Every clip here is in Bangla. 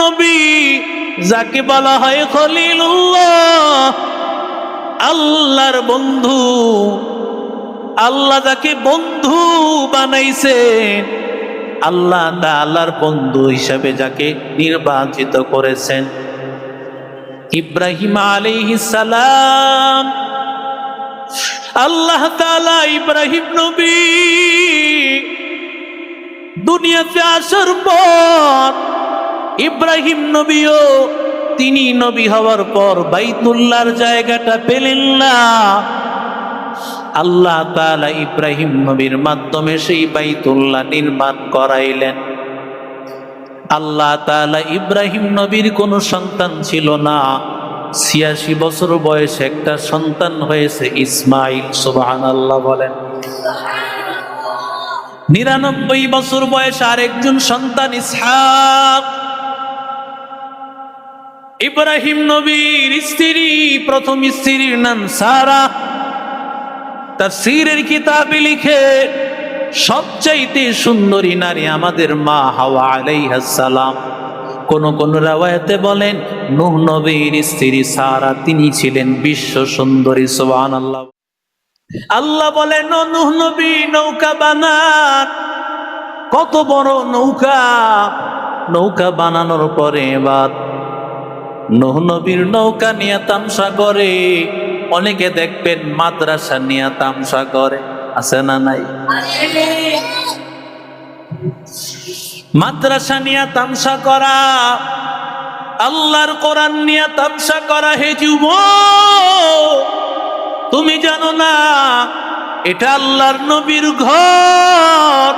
নবী, যাকে বলা হয় খলিলুল্লাহ, আল্লাহর বন্ধু। আল্লাহ যাকে বন্ধু বানাইছেন, আল্লাহ তাআলার বন্ধু হিসাবে যাকে নির্বাচিত করেছেন, ইব্রাহিম আলাইহিস সালাম। আল্লাহ তাআলা ইব্রাহিম নবী দুনিয়াতে আসার পর, ইব্রাহিম নবীও তিনি নবী হওয়ার পর বাইতুল্লাহর জায়গাটা পেলেন না। আল্লাহ তাআলা ইব্রাহিম নবীর মাধ্যমে সেই বাইতুল্লাহ নির্মাণ করাইলেন। আল্লাহ তাআলা ইব্রাহিম নবীর কোনো সন্তান ছিল না। ৮৬ বছর বয়সে একটা সন্তান হয়েছে, ইসমাইল। সুবহানাল্লাহ বলেন। ৯৯ বছর বয়সে আরেকজন সন্তান, ইসহাক। ইব্রাহিম নবীর স্ত্রী, প্রথম স্ত্রীর নাম সারা। তাফসীরের কিতাবে লিখে সবচাইতে সুন্দরী নারী আমাদের মা হাওয়া আলাইহিস সালাম। কোন কোন রাওয়ায়াতে বলেন নূহ নবীর স্ত্রী সারা, তিনি ছিলেন বিশ্ব সুন্দরী। সুবহানাল্লাহ। আল্লাহ বলেন নূহ নবী নৌকা বানান। কত বড় নৌকা! নৌকা বানানোর পরে এবার নূহ নবীর নৌকা নিয়ে তামসা করে। অনেকে দেখবেন মাদ্রাসা নিয়ে তামসা করে, আছে না নাই? মাদ্রাসা নিয়ে তামসা করা, আল্লাহর কোরআন নিয়ে তামসা করা। হে যুবক, তুমি জানো না এটা আল্লাহর নবীর ঘর।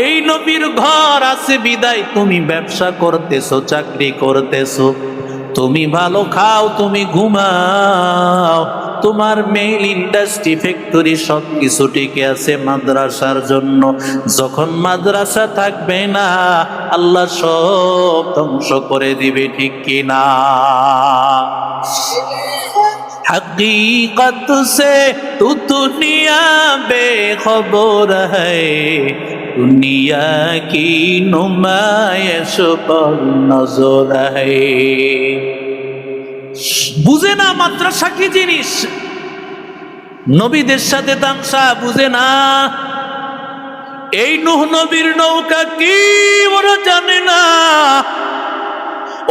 এই নবীর ঘর আছে বিদায় তুমি ব্যবসা করতেছো, চাকরি করতেছো। তুমি ভালো খাও, তুমি ঘুমাও, তোমার মেইল ইন্ডাস্ট্রি, ফ্যাক্টরি সবকিছু টিকে আছে মাদ্রাসার জন্য। যখন মাদ্রাসা থাকবে না, আল্লাহ সব ধ্বংস করে দিবে, ঠিক কিনা? हकीकत से तू दुनिया बेखबर है, दुनिया की नुमाइश पर नजर है। বুঝে না মাদ্রাসা কি জিনিস, নবীদের সাথে তামসা বুঝে না। এই নূহ নবীর নৌকা কি ওরা জানে না।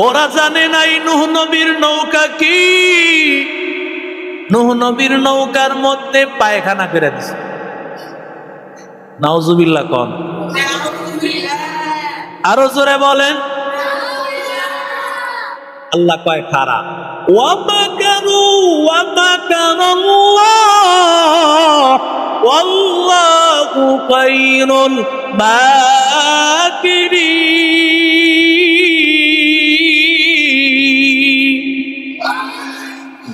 ওরা জানে না এই নূহ নবীর নৌকা কি। নূহ নবীর নৌকার মধ্যে পায়খানা করে দিছে। নাউজুবিল্লাহ কোন? আরো জোরে বলেন। আল্লাহ কয় খারা। ওয়া মাকারু ওয়া মাকারাল্লাহ ওয়াল্লাহু খায়রুল মাকিরিন।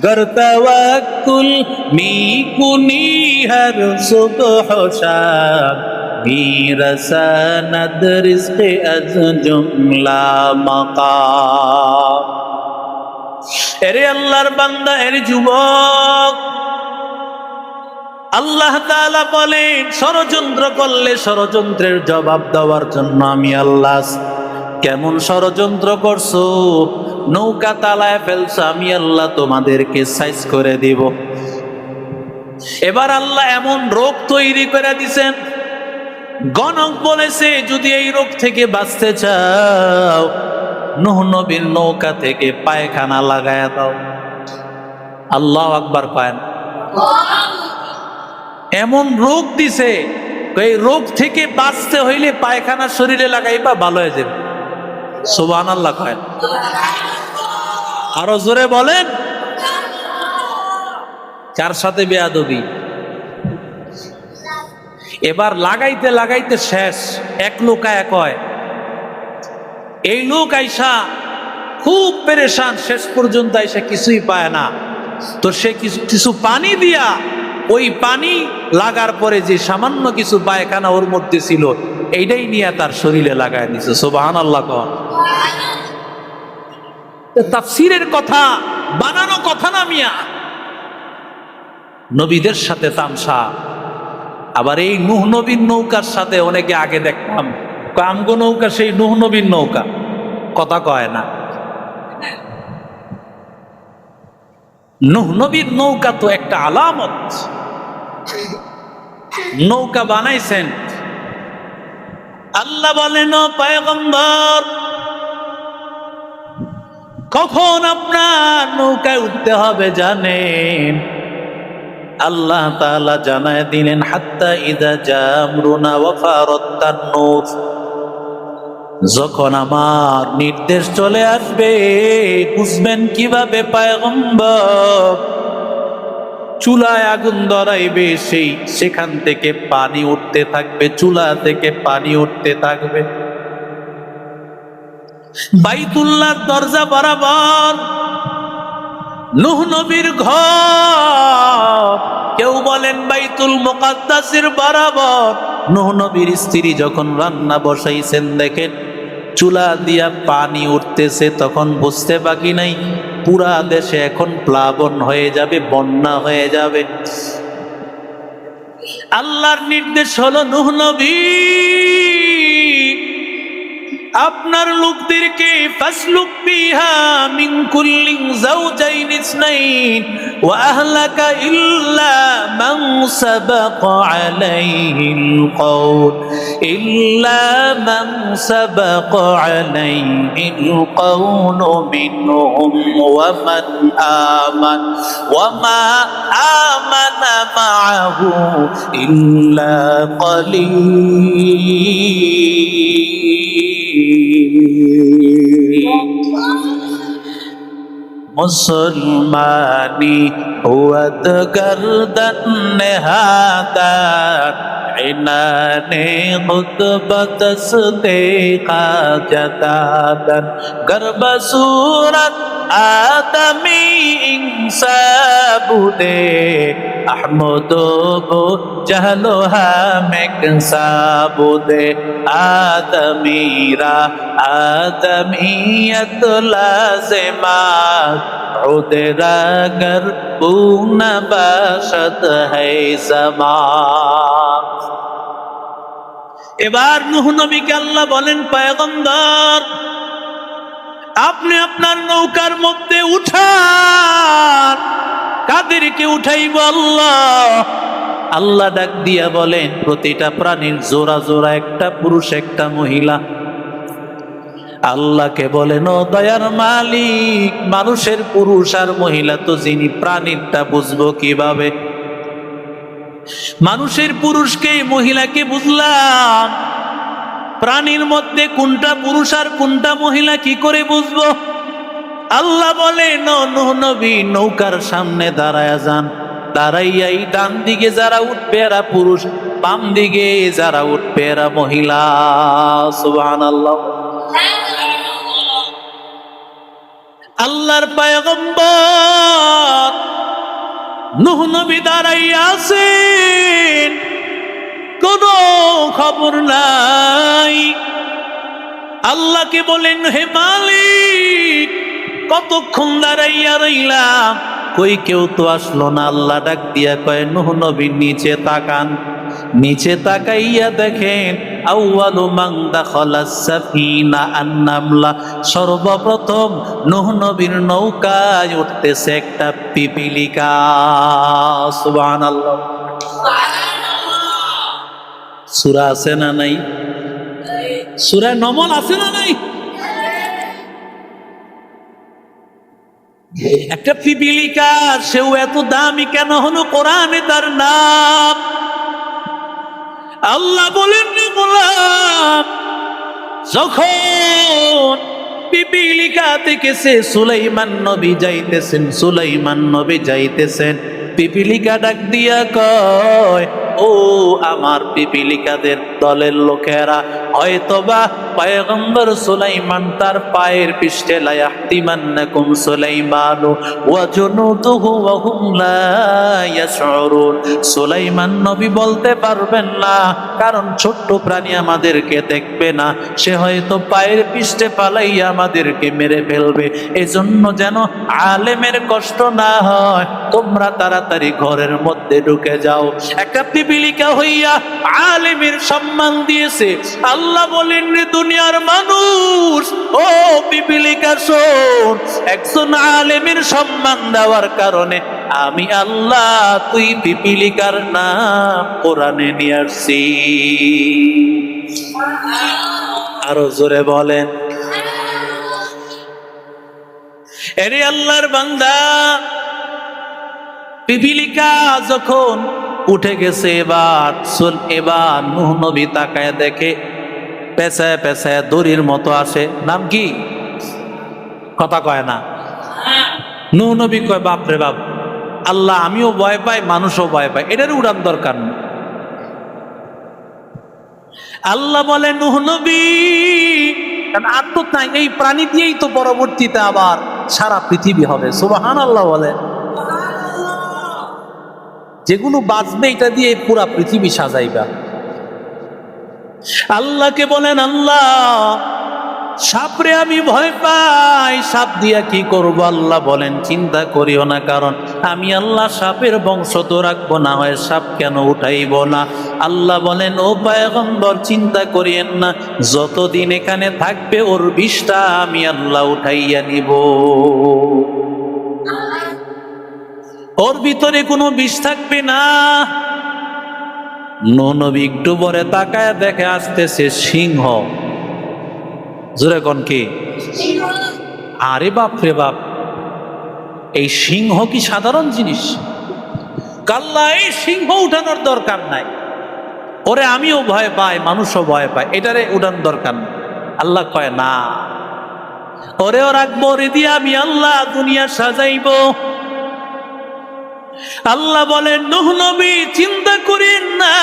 गर तवक्कुल मी कुनी हर सुबह शाम, रसानद रिज़्क़ अज़ जुमला मकाम। এরে আল্লাহর বান্দা, এর যুবক, আল্লাহ তাআলা বলেন ষড়যন্ত্র করলে ষড়যন্ত্রের জবাব দেওয়ার জন্য আমি আল্লাহ। কেমন ষড়যন্ত্র করছো? নৌকা তালায় ফেলছো, আমি আল্লাহ তোমাদেরকে সাইজ করে দিব। এবার আল্লাহ এমন রোগ তৈরি করে দিছেন, গণক বলেছে যদি এই রোগ থেকে বাঁচতে চাও, নূহ নবীর নৌকা থেকে পায়খানা লাগায়া দাও। আল্লাহু আকবার পায়। এমন রোগ দিছে, এই রোগ থেকে বাঁচতে হইলে পায়খানা শরীরে লাগাইবা, ভালো হয়ে যাবে। সুবহানাল্লাহ কয়। আরো জোরে বলেন। কার সাথে বেয়াদবি? এবার লাগাইতে লাগাইতে শেষ। এক লোক আয়া কয়, এই লোক আইসা খুব পেরেশান, শেষ পর্যন্ত আইসা কিছুই পায় না। তো সে কিছু পানি দিয়া, ওই পানি লাগার পরে যে সামান্য কিছু পায়খানা ওর মধ্যে ছিল, এইটাই নিয়ে তার শরীরে লাগায় দিছে। সুবহানাল্লাহ কয়। তাফসীরের কথা, বানানো কথা না মিয়া। নবীদের সাথে তামসা। আবার এই নূহ নবীর নৌকার সাথে অনেকে আগে দেখতাম, আমগো নৌকা সেই নূহ নবীর নৌকা। কথা কয় না। নূহ নবীর নৌকা তো একটা আলামত। নৌকা বানাইছেন আল্লাহ। বলেন ও পয়গম্বর, কখন আপনার নৌকায় উঠতে হবে জানেন? আল্লাহ তাআলা জানায় দিলেন, হাত্তা ইযা জামরুনা ওয়া ফারাত তান্নুর, যখন আমার নির্দেশ চলে আসবে বুঝবেন কিভাবে পয়গম্বর। চুলায় আগুন ধরাইবে, সেখান থেকে পানি উঠতে থাকবে, চুলা থেকে পানি উঠতে থাকবে। বাইতুল্লাহর দরজা বরাবর নূহ নবীর ঘর, কেউ বলেন বাইতুল মুকাদ্দাসের বরাবর। নূহ নবীর স্ত্রী যখন রান্না বসাইছেন, দেখেন চুলা দিয়া পানি উঠতেছে, তখন বুঝতে বাকি নাই পুরা দেশে এখন প্লাবন হয়ে যাবে, বন্যা হয়ে যাবে। আল্লাহর নির্দেশ হলো, নূহ নবী আপনার লোকদেরকে ফাসলুক বিহা মিন কুল্লিন যাওজাইন ইসনাইন ওয়া আহলাকা ইল্লা মান সাবাকা আলাইহিল কওল মিনহুম ওয়া মান ওয়া মা আমানা মাআহু ইল্লা কলিল। মুসলমানি হুয়াত গর্দন নেহাদার, ইনানে খুতবত দেখা জাদাদন, গর্ব সুরত আদমি ইনসাবুদে, আহমদো বো জাহলো হামেক সাবুদে, আদমিরা আদমিয়ত লাজিমাত, উদরা गर पून बाशत है ज़मान। এবার নূহ নবীকে আল্লাহ বলেন, পয়গম্বর আপনি আপনার নৌকার মধ্যে উঠান। কাদেরকে উঠাইব? আল্লাহ। আল্লাহ ডাক দিয়া বলেন, প্রতিটা প্রাণীর জোড়া জোড়া একটা পুরুষ একটা মহিলা। আল্লাহকে বলেন, ও দয়ার মালিক, মানুষের পুরুষ আর মহিলা তো যিনি, প্রাণীরটা বুঝবো কিভাবে? মানুষের পুরুষকে মহিলাকে বুঝলাম, প্রাণীর মধ্যে কোনটা পুরুষ আর কোনটা মহিলা কি করে বুঝবো? আল্লাহ বলেন, নূহ নবী নৌকার সামনে দাঁড়ায়া যান, দাঁড়াইয়াই ডান দিকে যারা উঠবে এরা পুরুষ, বাম দিকে যারা উঠবে এরা মহিলা। সুবহানাল্লাহ। আল্লাহর পয়গম্বর নূহ নবী দাঁড়াইয়া আছেন, কোনো খবর নাই। আল্লাহকে বলেন, হে মালিক কতক্ষণ দাঁড়াইয়া রইলাম, কই কেউ তো আসলো না। আল্লাহ ডাক দিয়া কয়, নূহ নবী নিচে তাকান। নিচে তাকাইয়া দেখেন, আউয়ালু মান দাখালাস সাফিনা আন-নামলা, সর্বপ্রথম নূহ নবীর নৌকায় উঠতেছে একটা পিপিলিকা। সুবহানাল্লাহ। সূরা আছে না নাই? সূরা নমল আছে না নাই? একটা পিপিলিকা, সেও এত দামি কেন হলো? কোরআনে তার নাম। আল্লাহ বলেন, গোলাম যখন পিপিলিকা থেকে সুলাইমান নবী যাইতেছেন, পিপিলিকা ডাক দিয়া কয়, ও আমার পিপিলিকাদের দলের লোকেরা, হয়তোবা পয়গম্বর সুলাইমান তার পায়ের পৃষ্ঠে লা ইয়াহতিমান্নাকুম সুলাইমানু ওয়া জুনুদুহু ওয়া হুম লা ইয়াশউরুন। সুলাইমান নবী বলতে পারবেন না, কারণ ছোট্ট প্রাণী আমাদেরকে দেখবে না, সে হয়তো পায়ের পৃষ্ঠে পালাইয়া আমাদেরকে মেরে ফেলবে। এজন্য যেন আলেমের কষ্ট না হয়, তোমরা তাড়াতাড়ি ঘরের মধ্যে ঢুকে যাও। একটা পিপিলিকা হইয়া আলেমের সম্মান দিয়েছে। আল্লাহ বলেন, দুনিয়ার মানুষ, ও পিপিলিকা শোন, একজন আলেমের সম্মান দেওয়ার কারণে আমি আল্লাহ তুই পিপিলিকার নাম কোরআনে নিয়ে আসছি। আরো জোরে বলেন। এরে আল্লাহর বান্দা, পিপিলিকা যখন উঠে গেছে, এবার নূহ নবী তাকায় দেখে পেঁচায় পেঁচায় দড়ির মতো আসে। নাম কি? কথা কয় না। নূহ নবী কয় বাপরে বাপ, আল্লাহ আমিও ভয় পাই, মানুষও ভয় পায়, এটার উড়ান দরকার নেই। আল্লাহ বলে নূহ নবী, কারণ আর তো নাই, এই প্রাণী দিয়েই তো পরবর্তীতে আবার সারা পৃথিবী হবে। সুবহানাল্লাহ বলে, যেগুলো বাঁচবে এটা দিয়ে পুরা পৃথিবী সাজাইবা। আল্লাহকে বলেন, আল্লাহ সাপরে আমি ভয় পাই, সাপ দিয়া কি করব? আল্লাহ বলেন চিন্তা করিও না, কারণ আমি আল্লাহ সাপের বংশ তো রাখবো না, হয় সাপ কেন উঠাইব না। আল্লাহ বলেন, ও পয়গম্বর চিন্তা করিয়েন না, যতদিন এখানে থাকবে ওর বিষটা আমি আল্লাহ উঠাইয়া নিব। ওর ভিতরে কোনো বিষ থাকবে না। নূহ নবী একটু পরে তাকায় দেখে আসতেছে সিংহ। জোরে কোন কি? আরে বাপ রে বাপ, এই সিংহ কি সাধারণ জিনিস? কাল্লা, এই সিংহ উঠানোর দরকার নাই, ওরে আমিও ভয় পাই, মানুষও ভয় পায়, এটারে উঠান দরকার নাই। আল্লাহ কয় না, ওরেও রাখবো, ওরে দিয়ে আমি আল্লাহ দুনিয়া সাজাইব। আল্লাহ বলেন, নূহ নবী চিন্তা করেন না,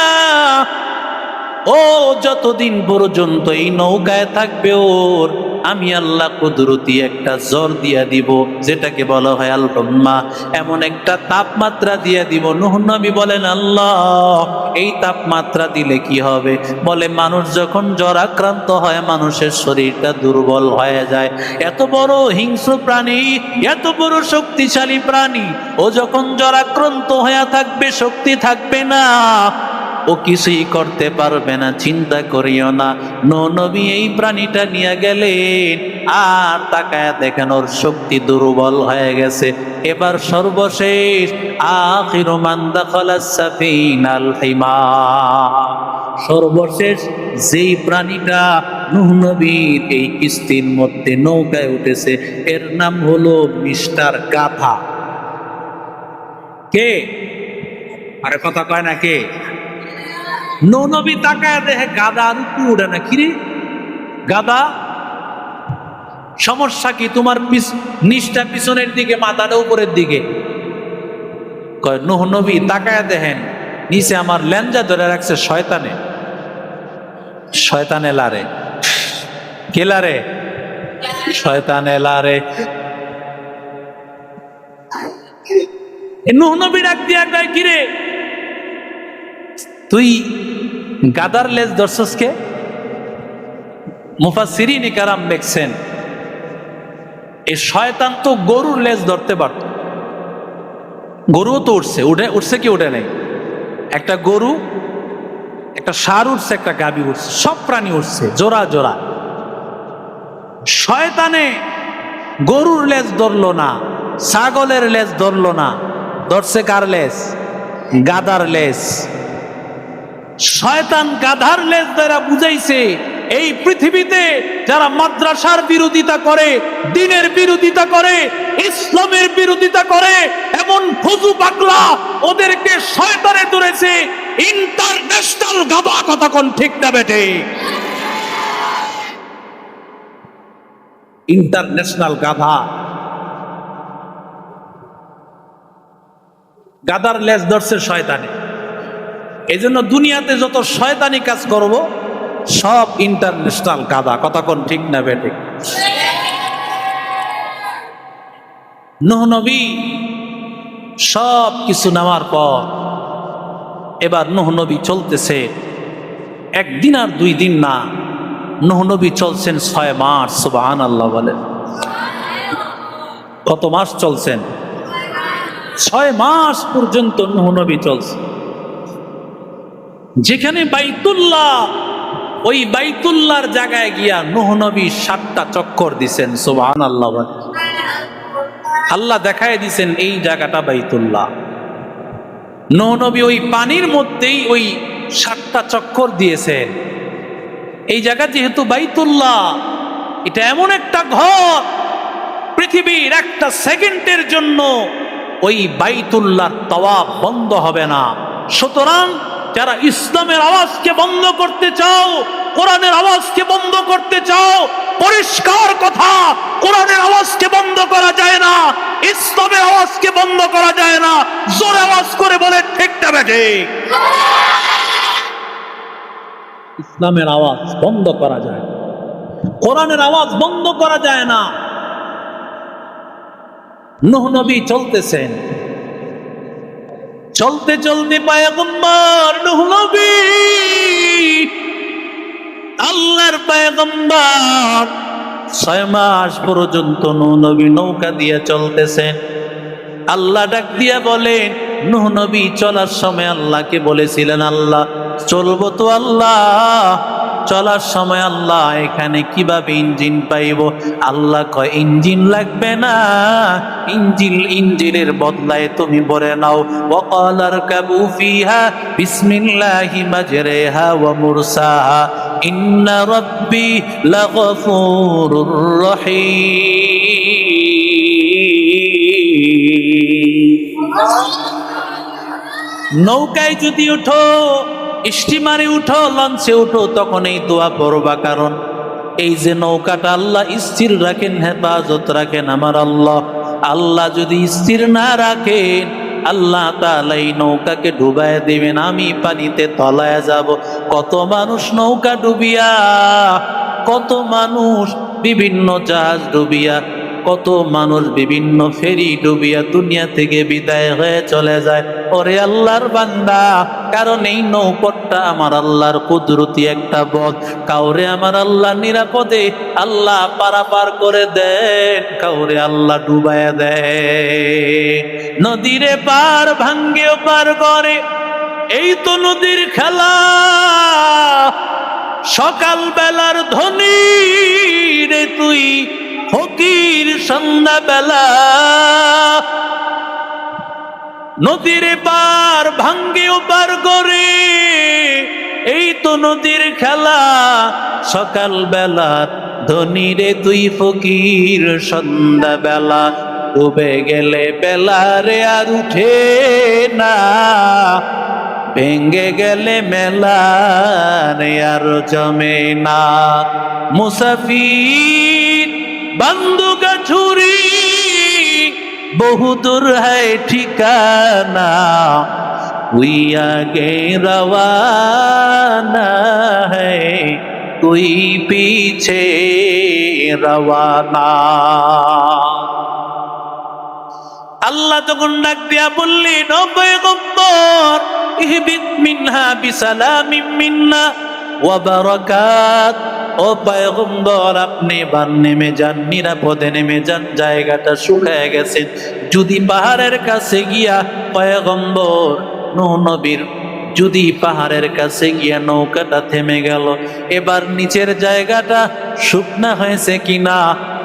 ও যতদিন পর্যন্ত এই নৌকায় থাকবে ওর আমি আল্লাহ কুদরতি একটা জ্বর দিয়া দিব, যেটাকে বলা হয় আল হুম্মা, এমন একটা তাপমাত্রা দিয়া দিব। নূহ নবী বলেন, আল্লাহ এই তাপমাত্রা দিলে কি হবে? বলে, মানুষ যখন জ্বর আক্রান্ত হয় মানুষের শরীরটা দুর্বল হয়ে যায়। এত বড় হিংস্র প্রাণী, এত বড় শক্তিশালী প্রাণী, ও যখন জ্বর আক্রান্ত হয়ে থাকবে, শক্তি থাকবে না, ও কিছুই করতে পারবে না, চিন্তা করিও না। নূহ নবী এই প্রাণীটা নিয়ে গেলেন, আর তাকায় দেখেন ওর শক্তি দুর্বল হয়ে গেছে। এবার সর্বশেষ আখিরু মান দাখালাস সাফিনাল হিমার, সর্বশেষ যেই প্রাণীটা নূহ নবীর এই কিস্তির মধ্যে নৌকায় উঠেছে, এর নাম হলো মিস্টার গাধা। কে? আরে কথা কয় না কে? নূহ নবী তাকায় দেখে গাধা, আর একটু উড়ে না। কিরে গাধা, সমস্যা কি তোমার? নিচটা পিছনের দিকে, মাথাটা উপরের দিকে। কয় নূহ নবী তাকায় দেখেন নিচে আমার লেঞ্জা ধরে রাখছে শয়তানে। শয়তানে লারে। কে লারে? শয়তানে লারে। নূহ নবী ডাক দিয়া কয়, কিরে তুই গাদার লেজ ধরছস কে? মুফাসসিরিন কেরাম লিখছেন, এই শয়তান তো গরুর লেজ ধরতে পারত। গরুও তো উঠছে, উঠছে কি উঠে নেই? একটা গরু, একটা ষাঁড় উঠছে, একটা গাভী উঠছে, সব প্রাণী উঠছে জোড়া জোড়া। শয়তানে গরুর লেজ ধরলো না, ছাগলের লেজ ধরলো না, ধরছে কার লেজ? গাধার লেজ। শয়তান গাধার লেজ দ্বারা বুঝাইছে, এই পৃথিবীতে যারা মাদ্রাসার বিরোধিতা করে, দ্বীনের বিরোধিতা করে, ইসলামের বিরোধিতা করে, এমন ফুজু পাগলা, ওদেরকে শয়তানে ধরেছে ইন্টারন্যাশনাল গাধা। কথা কোন ঠিক না বেটে? ইন্টারন্যাশনাল গাধা। গাধার লেজ ধরছে শয়তানে। এই জন্য দুনিয়াতে যত শয়তানি কাজ করব সব ইন্টারন্যাশনাল গাধা। কথা কোন ঠিক না বেঠিক? নূহ নবী সব কিছু নেওয়ার পর এবার নূহ নবী চলতেছে, একদিন আর 2 দিন না, নূহ নবী চলছেন 6 মাস। সুবহানাল্লাহ বলেন। কত মাস চলছেন? 6 মাস পর্যন্ত নূহ নবী চলছে। যেখানে বাইতুল্লাহ ওই বাইতুল্লাহর জায়গায় গিয়া নূহ নবী 7টা চক্কর দিছেন। সুবহানাল্লাহ। আল্লাহ দেখায় দিছেন এই জায়গাটা বাইতুল্লাহ। নূহ নবী ওই পানির মধ্যেই ওই 7টা চক্কর দিয়েছেন। এই জায়গা যেহেতু বাইতুল্লাহ, এটা এমন একটা ঘর, পৃথিবীর একটা সেকেন্ডের জন্য ওই বাইতুল্লাহর তাওয়াফ বন্ধ হবে না। সুতরাং যারা ইসলামের আওয়াজকে বন্ধ করতে চাও, কোরআনের আওয়াজকে বন্ধ করতে চাও, পরিষ্কার কথা, কোরআনের আওয়াজকে বন্ধ করা যায় না, ইসলামের আওয়াজকে বন্ধ করা যায় না। জোরে আওয়াজ করে বলে ঠিক না বেঠে? ইসলামের আওয়াজ বন্ধ করা যায়, কোরআনের আওয়াজ বন্ধ করা যায় না। নূহ নবী চলতেছেন, চলতে চলতে পয়গম্বর নূহ নবী, আল্লাহর পয়গম্বর 6 মাস পর্যন্ত নূহ নবী নৌকা দিয়ে চলতেছেন। আল্লাহ ডাক দিয়া বলেন, নূহ নবী চলার সময় আল্লাহকে বলেছিলেন, আল্লাহ চলবো তো আল্লাহ, চলার সময় আল্লাহ এখানে কিভাবে ইঞ্জিন পাইব? আল্লাহ কয় ইঞ্জিন লাগবে না, ইঞ্জিনের বদলায় তুমি বলে নাও ওয়াকালার কাবু ফিহা বিসমিল্লাহি মাজরিহা ওয়া মুরসাহা ইন্না রাব্বি লাগফুরুর রহিম। নৌকায় যদি উঠো, স্টিমারে উঠো, লঞ্চে উঠো, তখন এই দোয়া পড়বা। কারণ এই যে নৌকাটা আল্লাহ স্থির রাখেন, হেফাজত রাখেন আমার আল্লাহ। আল্লাহ যদি স্থির না রাখেন, আল্লাহ তাআলা এই নৌকাকে ডুবায় দিবেন, আমি পানিতে তলায় যাব। কত মানুষ নৌকা ডুবিয়া, কত মানুষ বিভিন্ন জাহাজ ডুবিয়া, কত মানুষ বিভিন্ন ফেরি ডুবিয়া দুনিয়া থেকে বিদায় হয়ে চলে যায়। ওরে আল্লাহর বান্দা, কারণ এই নৌপথটা আমার আল্লাহর কুদরতি একটা পথ। কাউরে আমার আল্লাহ নিরাপদে আল্লাহ পারাপার করে দেন, কাউরে আল্লাহ ডুবাইয়া দেয়। নদীরে পার ভাঙ্গেও পার করে, এই তো নদীর খেলা। সকাল বেলার ধনী রে তুই, ফকির সন্ধ্যা বেলা। নদীর পার ভাঙ্গেও পার করে, এই তো নদীর খেলা। সকাল বেলা ধনী রে তুই, ফকির সন্ধ্যা বেলা। ডুবে গেলে বেলা রে আর উঠে না, ভেঙ্গে গেলে মেলা রে আর জমে না। মুসাফির বন্দুকা ছুরি বহুদূর হ্যায় ঠিকানা, তুই আগে রওয়ানা হ্যায়, তুই পিছে রওয়ানা। আল্লাহ তখন ডাক দিয়া বললেন, ও পয়গম্বর, ইহবিত মিনহা বিসালামিন মিন্না ওয়া বারাকাত। ও পয়গম্বর, আপনি এবার নেমে যান, নিরাপদে নেমে যান। জায়গাটা শুকায় গেছে। যদি পাহাড়ের কাছে গিয়া পয়গম্বর নূহ নবীর যদি পাহাড়ের কাছে গিয়া নৌকাটা থেমে গেল, এবার নিচের জায়গাটা শুকনা হয়েছে কিনা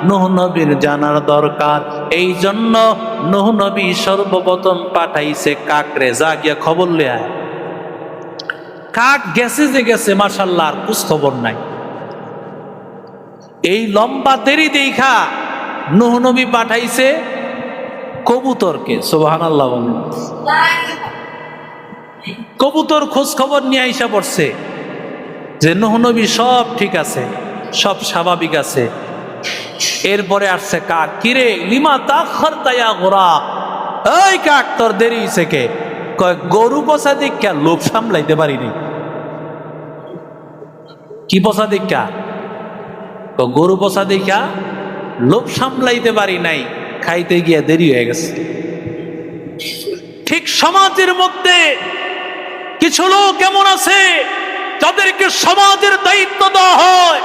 নূহ নবীর জানার দরকার। এই জন্য নূহ নবী সর্বপ্রথম পাঠাইছে কাকরে, যা গিয়া খবর লে আয়। কাক গেছে যে গেছে, মাশাআল্লাহ, আর কুছ খবর নাই। এই লম্বা দেরি দেখা নূহ নবী পাঠাইছে কবুতরকে। সুবহানাল্লাহ। কবুতর খোঁজ খবর নিয়ে আইসা পড়ছে যে নূহ নবী সব ঠিক আছে, সব স্বাভাবিক আছে। এরপরে আসছে কাক, কিরে লিমা তাখারতা ইয়া গুরাক, এই কাক তোর দেরি হইছে কে? কয় গরু পোষা দেখা লোভ সামলাইতে পারিনি। কি পোষা দেখা? গরু পোষা দেখা লোভ সামলাইতে পারি নাই, খাইতে গিয়া দেরি হয়ে গেছে। ঠিক সমাজের মধ্যে কিছু লোক কেমন আছে যাদেরকে সমাজের দায়িত্ব দেওয়া হয়,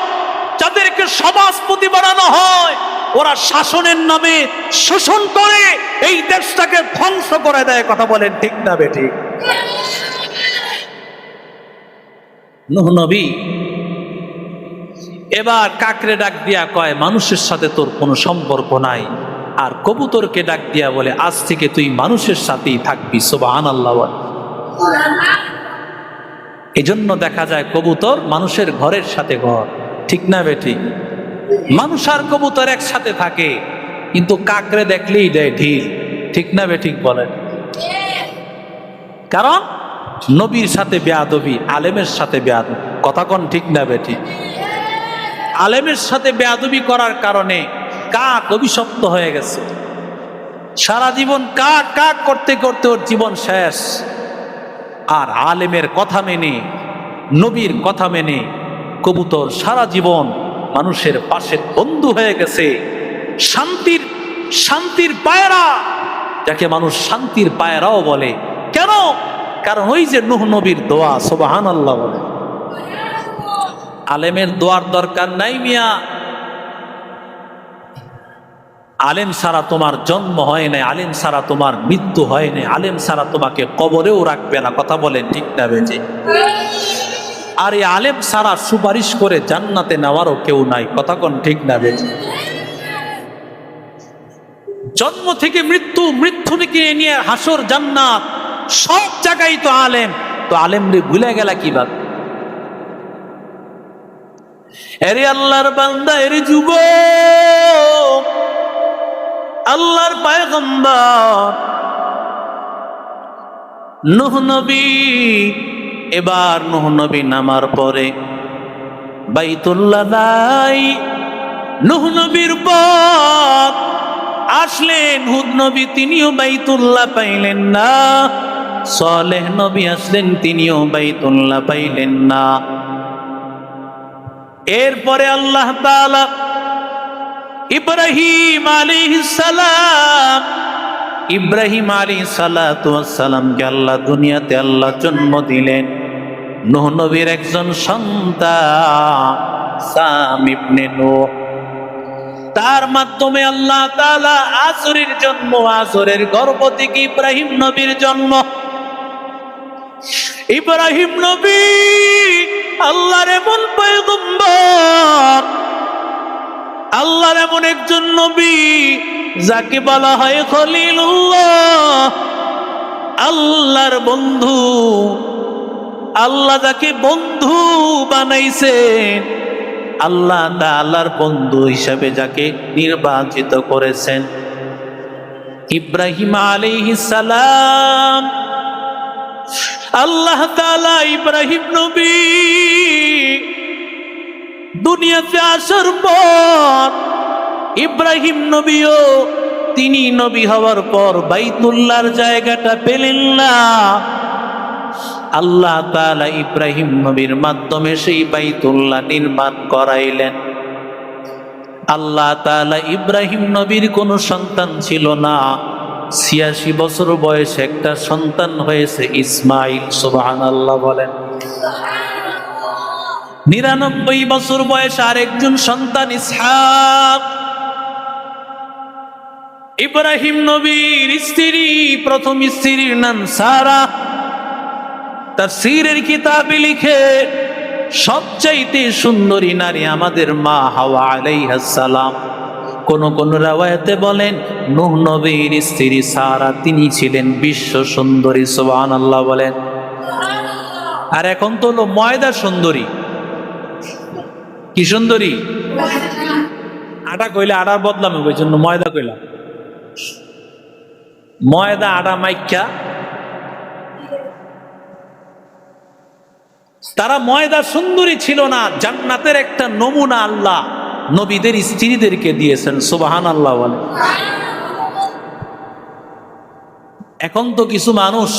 যাদেরকে সমাজপতি বানানো হয়, ওরা শাসনের নামে শোষণ করে এই দেশটাকে ধ্বংস করে দেয়। কথা বলেন ঠিক না বেঠিক? নূহ নবী এবার কাকরে ডাক দিয়া কয়, মানুষের সাথে তোর কোনো সম্পর্ক নাই। আর কবুতরকে ডাক দিয়া বলে, আজ থেকে তুই মানুষের সাথেই থাকবি। সুবহানাল্লাহ। এজন্য দেখা যায় কবুতর মানুষের ঘরের সাথে ঘর, ঠিক না বেঠিক? মানুষ আর কবুতর একসাথে থাকে, কিন্তু কাকরে দেখলেই দেয় ঢিল, ঠিক না বেঠিক বলেন? কারণ নবীর সাথে বেয়াদবি, আলেমের সাথে বেয়াদবি, কথা কোন ঠিক না বেঠিক? আলেমের সাথে বেয়াদবি করার কারণে কাক অভিশপ্ত হয়ে গেছে। সারা জীবন কাক কাক করতে করতে ওর জীবন শেষ। আর আলেমের কথা মেনে, নবীর কথা মেনে কবুতর সারা জীবন মানুষের পাশের বন্ধু হয়ে গেছে। শান্তির শান্তির পায়রা, যাকে মানুষ শান্তির পায়রাও বলে। কেন? কারণ ওই যে নূহ নবীর দোয়া, সুবহানাল্লাহ বলে। আলেমের দোয়ার দরকার নাই মিয়া। আলেম ছাড়া তোমার জন্ম হয় নাই, আলেম ছাড়া তোমার মৃত্যু হয় নাই, আলেম ছাড়া তোমাকে কবরেও রাখবে না, কথা বলেন ঠিক না বেজে? আর এই আলেম ছাড়া সুপারিশ করে জান্নাতে নেওয়ারও কেউ নাই, কথা কোন ঠিক না বেজে? জন্ম থেকে মৃত্যু, মৃত্যু থেকে নিয়ে হাসর জান্নাত, সব জায়গায় তো আলেম। তো আলেম রে ভুলে গেলা কি বাত? এরে আল্লাহর বান্দা, এরে যুবক, আল্লাহর পয়গম্বর নূহ নবী, এবার নূহ নবী নামার পরে বাইতুল্লাহ নাই। নূহ নবীর পর আসলেন হুদ নবী, তিনিও বাইতুল্লাহ পাইলেন না। সালেহ নবী আসলেন, তিনিও বাইতুল্লাহ পাইলেন না। এরপরে আল্লাহ তাআলা ইব্রাহিম আলাইহিস সালাম, ইব্রাহিম আলাইহিস সালাতু ওয়াস সালামকে আল্লাহ দুনিয়াতে আল্লাহ জন্ম দিলেন। নূহ নবীর একজন সন্তান সাম ইবনে নূহ, তার মাধ্যমে আল্লাহ তাআলা আসরের জন্ম, আসরের গর্ভ থেকে ইব্রাহিম নবীর জন্ম। ইব্রাহিম নবী আল্লাহর এমন পয়গম্বর, আল্লাহর এমন একজন নবী যাকে বলা হয় খলিলুল্লাহ, আল্লাহর বন্ধু। আল্লাহ যাকে বন্ধু বানাইছেন, আল্লাহ তাআলার বন্ধু হিসাবে যাকে নির্বাচিত করেছেন, ইব্রাহিম আলাইহিস সালাম। আল্লাহ তাআলা ইব্রাহিম নবী দুনিয়াতে আসার পর, ইব্রাহিম নবীও তিনি নবী হওয়ার পর বাইতুল্লাহর জায়গাটা পেলেন না। আল্লাহ তাআলা ইব্রাহিম নবীর মাধ্যমে সেই বাইতুল্লাহ নির্মাণ করাইলেন। আল্লাহ তাআলা ইব্রাহিম নবীর কোনো সন্তান ছিল না। ৮৬ বছর বয়সে একটা সন্তান হয়েছে, ইসমাইল। সুবহানাল্লাহ বলেন। ৯৯ বছর বয়সে আরেকজন সন্তান ইসহাক। ইব্রাহিম নবীর স্ত্রী, প্রথম স্ত্রীর নাম সারা। তাফসীরের কিতাবে লিখে সবচাইতে সুন্দরী নারী আমাদের মা হাওয়া আলাইহাস সালাম। কোন কোন রাওয়ায়াতে বলেন নূহ নবীর স্ত্রী সারা, তিনি ছিলেন বিশ্ব সুন্দরী। সুবহানাল্লাহ বলেন। আর এখন তো হলো ময়দা সুন্দরী। কি সুন্দরী? আটা কইলে আটার বদলাম, ওই জন্য ময়দা কইলাম। ময়দা আটা মাইকা, তারা ময়দা সুন্দরী ছিল না। জান্নাতের একটা নমুনা আল্লাহ নবীদের স্ত্রীদেরকে দিয়েছেন। সুবহানাল্লাহ বলে। এখন তো কিছু মানুষ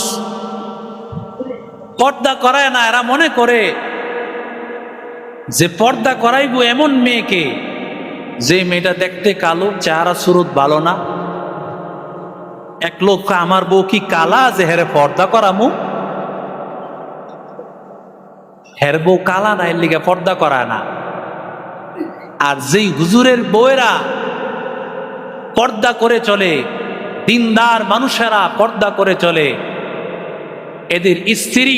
পর্দা করায় না, এরা মনে করে যে পর্দা করাইবো এমন মেয়েকে যে মেয়েটা দেখতে কালো, চেহারা সুরত ভালো না। এক লোক আমার বউ কি কালা যে হেরে পর্দা করামু? হের বউ কালা না, এর লিগে পর্দা করায় না। আর যেই হুজুরের বউয়েরা পর্দা করে চলে, দিনদার মানুষেরা পর্দা করে চলে, এদের স্ত্রী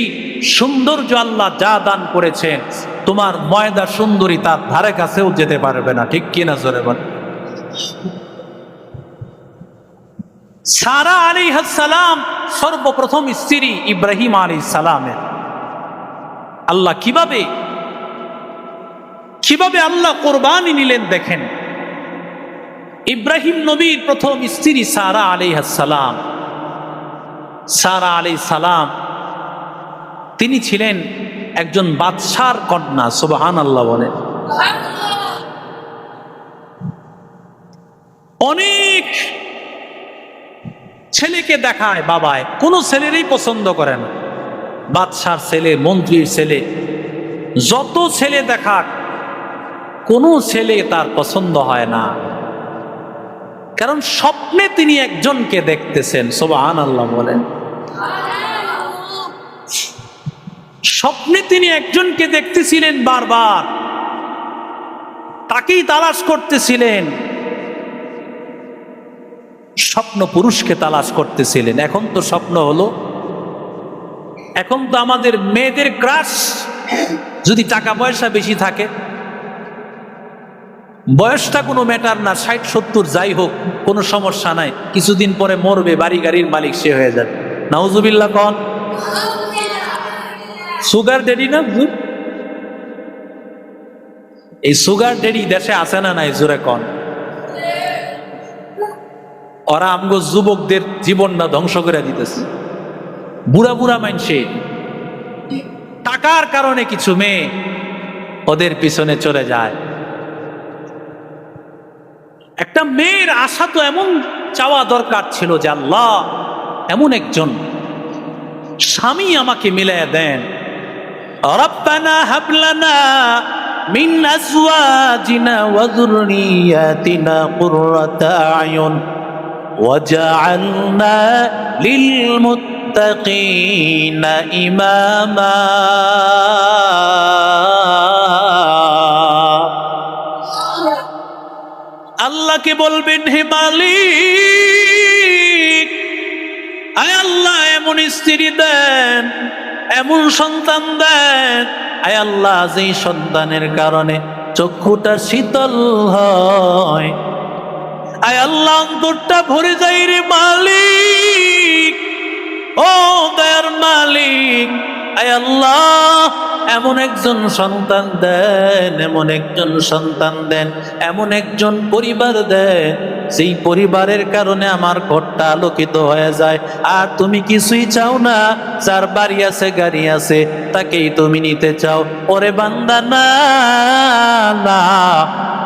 সৌন্দর্য আল্লাহ যা দান করেছেন তোমার ময়দা সুন্দরী তার ধারে কাছেও যেতে পারবে না, ঠিক কিনা জোরে বল। সারা আলাইহিস সালাম সর্বপ্রথম স্ত্রী ইব্রাহিম আলাইহিস সালামের। আল্লাহ কিভাবে আল্লাহ কোরবানি নিলেন দেখেন। ইব্রাহিম নবীর প্রথম স্ত্রী সারা আলাইহিস সালাম। সারা আলাইহিস সালাম তিনি ছিলেন একজন বাদশার কন্যা, সুবহানাল্লাহ বলেন। অনেক ছেলেকে দেখায় বাবায়, কোনো ছেলেরই পছন্দ করে না। বাদশার ছেলে, মন্ত্রীর ছেলে, যত ছেলে দেখাক কোনো ছেলে তার পছন্দ হয় না, কারণ স্বপ্নে তিনি একজনকে দেখতেছেন, সুবহানাল্লাহ বলেন। স্বপ্নে তিনি একজনকে দেখতেছিলেন, বারবার তাকেই তালাশ করতেছিলেন, স্বপ্ন পুরুষকে তালাশ করতেছিলেন। এখন তো স্বপ্ন হলো, এখন তো আমাদের মেয়েদের ক্রাশ, যদি টাকা পয়সা বেশি থাকে, বয়সটা কোনো ম্যাটার না, 60-70 যাই হোক কোনো সমস্যা নাই, কিছুদিন পরে মরবে, বাড়ি গাড়ির মালিক সে হয়ে যাবে। নাউজুবিল্লাহ কন। সুগার ড্যাডি না, এই সুগার ড্যাডি দেশে আছে না নাই জোরে কন। ওরা আমগো যুবকদের জীবনটা ধ্বংস করে দিতেছে। বুড়া বুড়া মানুষে টাকার কারণে কিছু মেয়ে ওদের পিছনে চলে যায়। একটা মেয়ের আশা তো এমন চাওয়া দরকার ছিল যে আল্লাহ এমন একজন স্বামী আমাকে মিলাইয়া দেন। রব্বানা হাব লানা মিন আজওয়াজিনা ওয়া যুররিয়াতিনা কুররাতা আয়ুন ওয়াজআলনা লিল মুত্তাকিনা ইমামা। আল্লাহকে বলবেন, হে মালিক, আয় আল্লাহ এমন স্ত্রী দেন, এমন সন্তান দেন, আয় আল্লাহ যেই সন্তানের কারণে চক্ষুটা শীতল হয়, আয় আল্লাহ অন্তরটা ভরে যায় রে মালিক, ও দয়ার মালিক, আয় আল্লাহ এমন একজন সন্তান দেন, এমন একজন সন্তান দেন, এমন একজন পরিবার দেন, সেই পরিবারের কারণে আমার ঘরটা আলোকিত হয়ে যায়। আর তুমি কিছুই চাও না, যার বাড়ি আছে গাড়ি আছে তাকেই তুমি নিতে চাও। ওরে বান্দা না, না,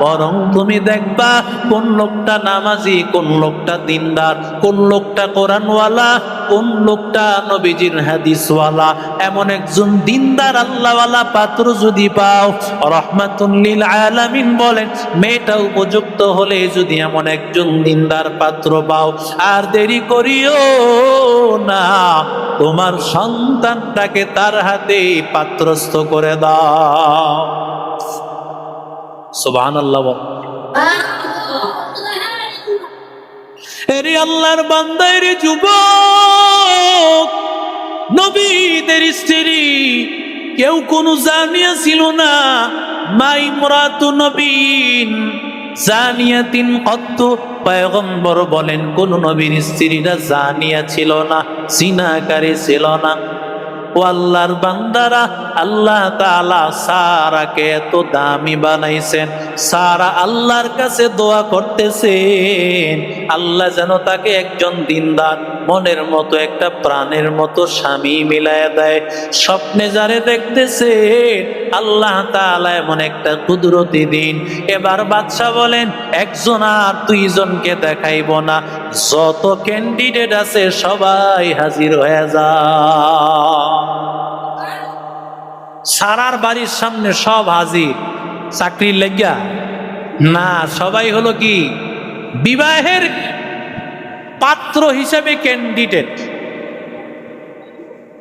বরং তুমি দেখবা কোন লোকটা নামাজি, কোন লোকটা দিনদার, কোন লোকটা কোরআনওয়ালা, কোন লোকটা নবীজির হাদিসওয়ালা। এমন একজন দিনদার আল্লাহওয়ালা পাত্র যদি পাও, রাহমাতুল লিল আলামিন বলেন, মেয়েটা উপযুক্ত হলে যদি এমন একজন দিনদার পাত্র পাও, আর দেরি করিও না, তোমার সন্তানটাকে তার হাতে পাত্রস্থ করে দাও। সুবহানাল্লাহ। এরে আল্লাহর বান্দা, রে যুবক, নবীদের স্ত্রী কেউ কোনো জানিয়া ছিল না। মা ইমরাতু নবীন জানিয়াতিন কত্তু, পয়গম্বর বলেন কোন নবীর স্ত্রীরা জানিয়া ছিল না, জিনাকারী ছিল না। ও আল্লাহর বান্দারা, আল্লাহ তাআলা সারাকে এত দামি বানাইছেন, সারা আল্লাহর কাছে দোয়া করতেছেন আল্লাহ যেন তাকে একজন দিনদার, মনের মতো, একটা প্রাণের মতো স্বামী মিলায়া দেয়। স্বপ্নে যারে দেখতেছে আল্লাহ তাআলা এমন একটা কুদরতি দিন। এবার বাদশা বলেন, একজন আর দুইজনকে দেখাইব না, যত ক্যান্ডিডেট আছে সবাই হাজির হয়ে যায়। সারার বাড়ির সামনে সব হাজির, চাকরির লাগিয়া না, সবাই হলো কি বিবাহের পাত্র হিসেবে ক্যান্ডিডেট।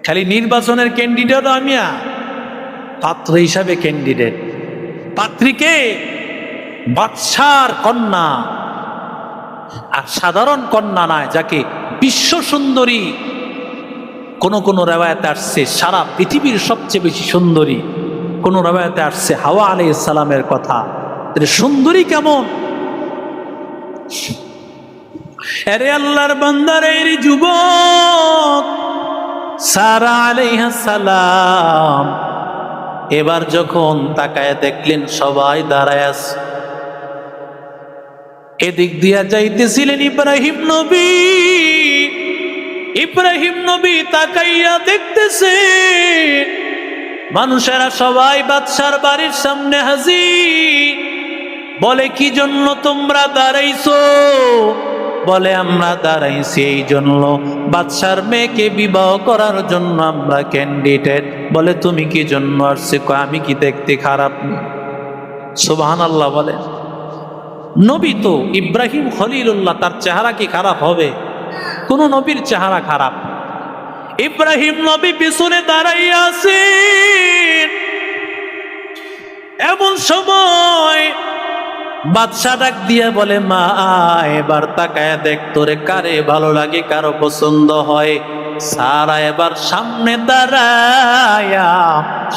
খালি নির্বাচনের ক্যান্ডিডেট আমিয়া, পাত্র হিসাবে ক্যান্ডিডেট। পাত্রীকে বাদশার কন্যা, আর সাধারণ কন্যা নয়, যাকে বিশ্ব সুন্দরী, কোন কোন রেওয়ায়েতে আসছে সারা পৃথিবীর সবচেয়ে বেশি সুন্দরী কোন রাবায়াতে আসছে হাওয়া আলাইহিস সালামের কথা। সুন্দরী কেমন! আরে আল্লাহর বান্দারে, এই যুবক সারা আলাইহিস সালাম এবার যখন তাকায় দেখলেন সবাই দাঁড়ায় আছে, এদিক দিয়া যাইতেছিলেন ইব্রাহিম নবী। ইব্রাহিম নবী তাকাইয়া দেখতেছে মানুষেরা সবাই বাদশার বাড়ির সামনে হাজির। বলে কি জন্য তোমরা দাঁড়াইছো? বলে আমরা দাঁড়াইছি এই জন্য, বাদশার মেয়েকে বিবাহ করার জন্য আমরা ক্যান্ডিডেট। বলে তুমি কি জন্য আসছে? আমি কি দেখতে খারাপ? সুবহানাল্লাহ বলে। নবী তো ইব্রাহিম খলিলুল্লাহ, তার চেহারা কি খারাপ হবে? কোন নবীর চেহারা খারাপ? ইব্রাহিম নবী পিছনে দাঁড়াইয়া আছেন। এমন সময় বাদশা ডাক দিয়ে বলে, মা এবার তাকায় দেখ তোরে কারে ভালো লাগে, কারো পছন্দ হয়। সারা এবার সামনে দাঁড়ায়া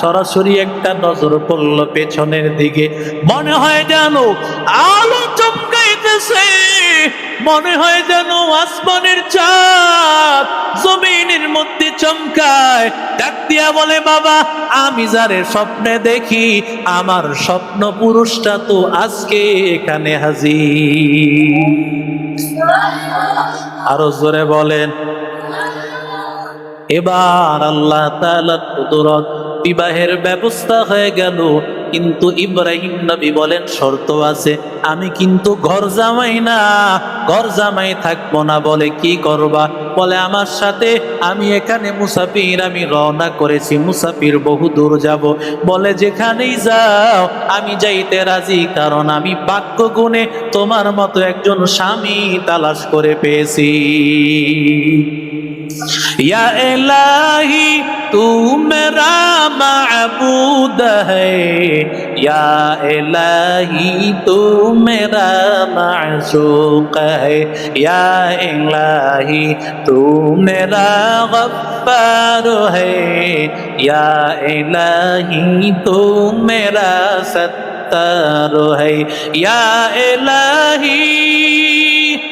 সরাসরি একটা নজর পড়লো পেছনের দিকে। মনে হয় যেন আলো চমকাইতেছে, মনে হয় যেন আসমানের চাঁদ জমিনের মধ্যে চমকায়। ডাক দিয়া বলে, বাবা আমি যারে স্বপ্নে দেখি, আমার স্বপ্ন পুরুষটা তো আজকে এখানে হাজির। আরো জোরে বলেন। এবার আল্লাহ তাআলার কুদরত, বিবাহের ব্যবস্থা হয়ে গেল। কিন্তু ইব্রাহিম নবী বলেন শর্ত আছে, আমি কিন্তু ঘর জামাই না, ঘর জামাই থাকবো না। বলে কি করবা? বলে আমার সাথে, আমি এখানে মুসাফির, আমি রওনা করেছি মুসাফির, বহু দূর যাব। বলে যেখানেই যাও আমি যাইতে রাজি, কারণ আমি ভাগ্য গুণে তোমার মতো একজন স্বামী তালাশ করে পেয়েছি। या इलाही तू मेरा माबूद है, या इलाही तू मेरा माशूक है, या इलाही तू मेरा गफ्फार है, या इलाही तू मेरा सत्तार है, या इलाही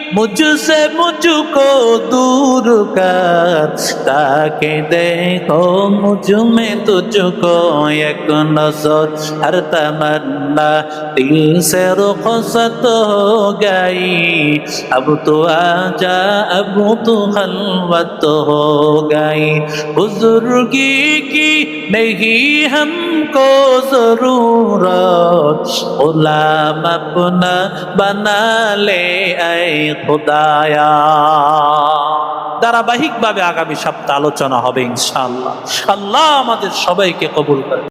मुझसे मुझको दूर कर, ताकि देखो मुझ में तुझको एक नजर, हर तमन्ना दिल से रुखसत हो गई, अब तो आजा अब तो खलवत हो गई, बुजुर्गी की नहीं हमको जरूरत, गुलाम अपना बना ले ऐ খুদায়া। ধারাবাহিকভাবে আগামী সপ্তাহে আলোচনা হবে ইনশাআল্লাহ। আল্লাহ আমাদের সবাইকে কবুল করে।